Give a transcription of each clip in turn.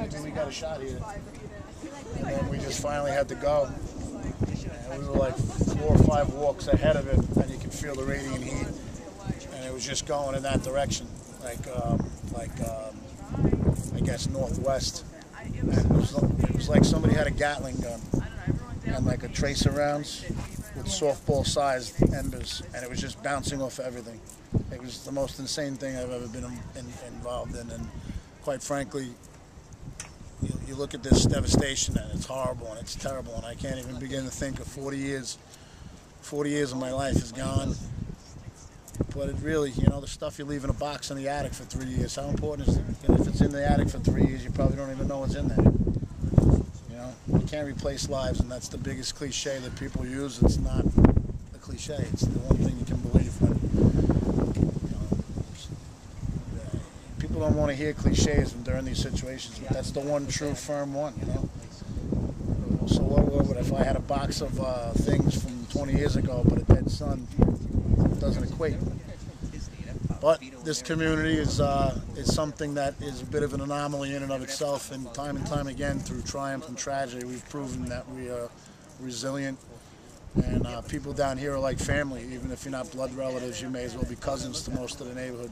maybe we got a shot here. And then we just finally had to go. And we were like 4 or 5 walks ahead of it, and you could feel the radiant heat. And it was just going in that direction, I guess northwest. And it was like somebody had a Gatling gun and like a tracer rounds with softball-sized embers, and it was just bouncing off everything. It was the most insane thing I've ever been involved in, and quite frankly, you look at this devastation, and it's horrible, and it's terrible, and I can't even begin to think of 40 years. 40 years of my life is gone. But it really, the stuff you leave in a box in the attic for 3 years, how important is it? If it's in the attic for 3 years, you probably don't even know what's in there. You can't replace lives, and that's the biggest cliche that people use. It's not a cliche. It's the one thing you can believe when, people don't want to hear cliches during these situations, but that's the one true firm one, So what would if I had a box of things from 20 years ago, but a dead son? It doesn't equate. But this community is something that is a bit of an anomaly in and of itself, and time again, through triumph and tragedy, we've proven that we are resilient. And people down here are like family. Even if you're not blood relatives, you may as well be cousins to most of the neighborhood.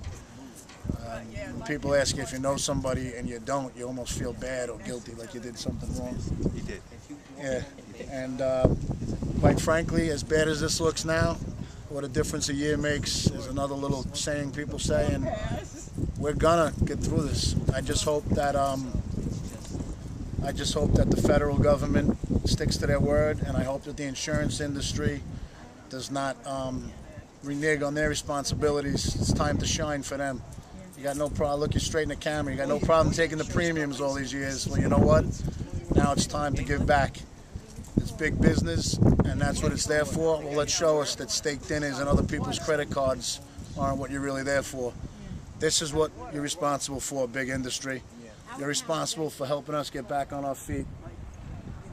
When people ask you if you know somebody and you don't, you almost feel bad or guilty, like you did something wrong. You did. Yeah, and quite frankly, as bad as this looks now, what a difference a year makes is another little saying people say, and we're gonna get through this. I just hope that the federal government sticks to their word, and I hope that the insurance industry does not renege on their responsibilities. It's time to shine for them. You got no problem, look you straight in the camera, you got no problem taking the premiums all these years. Well, you know what? Now it's time to give back. It's big business, and that's what it's there for. Well, let's show us that steak dinners and other people's credit cards aren't what you're really there for. This is what you're responsible for, big industry. You're responsible for helping us get back on our feet.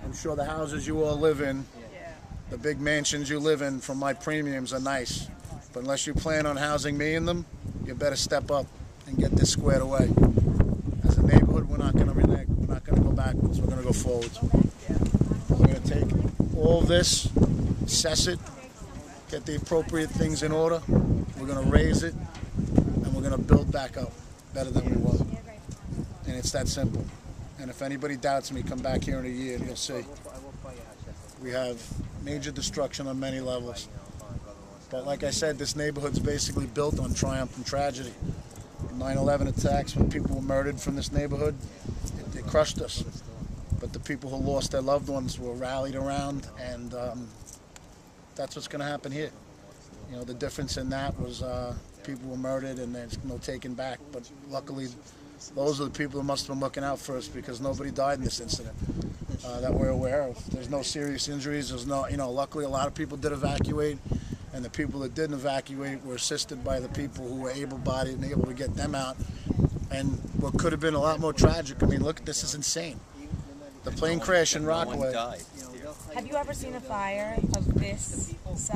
I'm sure the houses you all live in, the big mansions you live in from my premiums are nice. But unless you plan on housing me in them, you better step up and get this squared away. As a neighborhood, we're not going to renege. We're not going to go backwards. We're going to go forwards. We're going to take all this, assess it, get the appropriate things in order. We're going to raise it, and we're going to build back up better than we were. And it's that simple. And if anybody doubts me, come back here in a year and you'll see. We have major destruction on many levels. But like I said, this neighborhood's basically built on triumph and tragedy. 9/11 attacks, when people were murdered from this neighborhood, it crushed us. But the people who lost their loved ones were rallied around, and that's what's going to happen here. The difference in that was people were murdered and there's no taking back. But luckily, those are the people who must have been looking out for us, because nobody died in this incident that we're aware of. There's no serious injuries. There's no, luckily a lot of people did evacuate, and the people that didn't evacuate were assisted by the people who were able-bodied and able to get them out. And what could have been a lot more tragic, I mean, look, this is insane. The plane crash in Rockaway. No one died. Have you ever seen a fire of this size?